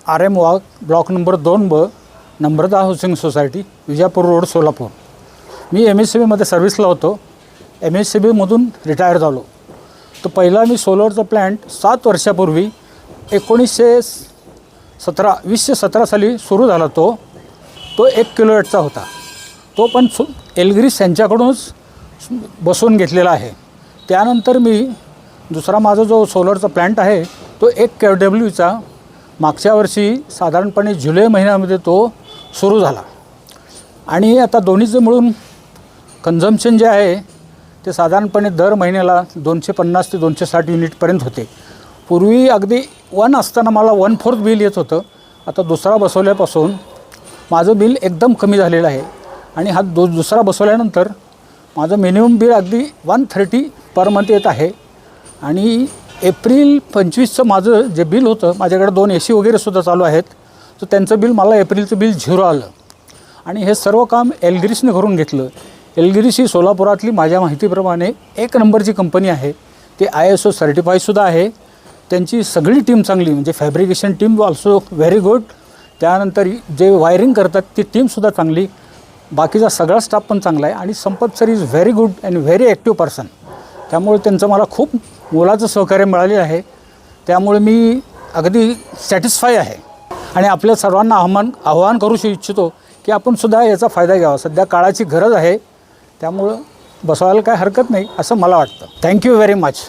RM Wagh, block number 2B, Namrata housing society, Vijapur road, Solapur. मी MSCBमध्ये सर्व्हिसला होतो. MSCBमधून रिटायर झालो. तर पहिला मी सोलरचा प्लॅन्ट 7 वर्षापूर्वी 2017 साली सुरू झाला. तो 1 किलोवॅटचा होता. तो पण एलग्रीस यांच्याकडूनच बसवून घेतलेला आहे. त्यानंतर मी दुसरा माझा जो सोलरचा प्लॅन्ट आहे तो 1 KWचा मागच्या वर्षी साधारणपणे जुलै महिन्यामध्ये तो सुरू झाला. आणि आता दोन्हीचं मिळून कन्झम्पशन जे आहे ते साधारणपणे दर महिन्याला 250 ते 260 युनिटपर्यंत होते. पूर्वी अगदी 1 असताना मला 1/4 बिल येत होतं. आता दुसरा बसवल्यापासून माझं बिल एकदम कमी झालेलं आहे. आणि हा दुसरा बसवल्यानंतर माझं मिनिमम बिल अगदी 130 पर मंथ येत आहे. आणि एप्रिल 25चं माझं जे बिल होतं, माझ्याकडे 2 AC वगैरेसुद्धा चालू आहेत, तर त्यांचं बिल मला एप्रिलचं बिल 0 आलं. आणि हे सर्व काम एलग्रीसने करून घेतलं. एलग्रीस ही सोलापुरातली माझ्या माहितीप्रमाणे 1 नंबरची कंपनी आहे. ते ISO सर्टिफाईसुद्धा आहे. त्यांची सगळी टीम चांगली, म्हणजे fabrication team also very good. त्यानंतर जे वायरिंग करतात ती टीमसुद्धा चांगली. बाकीचा सगळा स्टाफ पण चांगला आहे. आणि संपत sir is very good and very active person. त्यामुळे त्यांचं मला खूप मोलाचं सहकार्य मिळाले आहे. त्यामुळे मी अगदी सॅटिस्फाय आहे. आणि आपल्या सर्वांना आव्हान करू इच्छितो की आपण सुद्धा याचा फायदा घ्यावा. सध्या काळाची गरज आहे. त्यामुळं बसवायला काय हरकत नाही असं मला वाटतं. Thank you very much.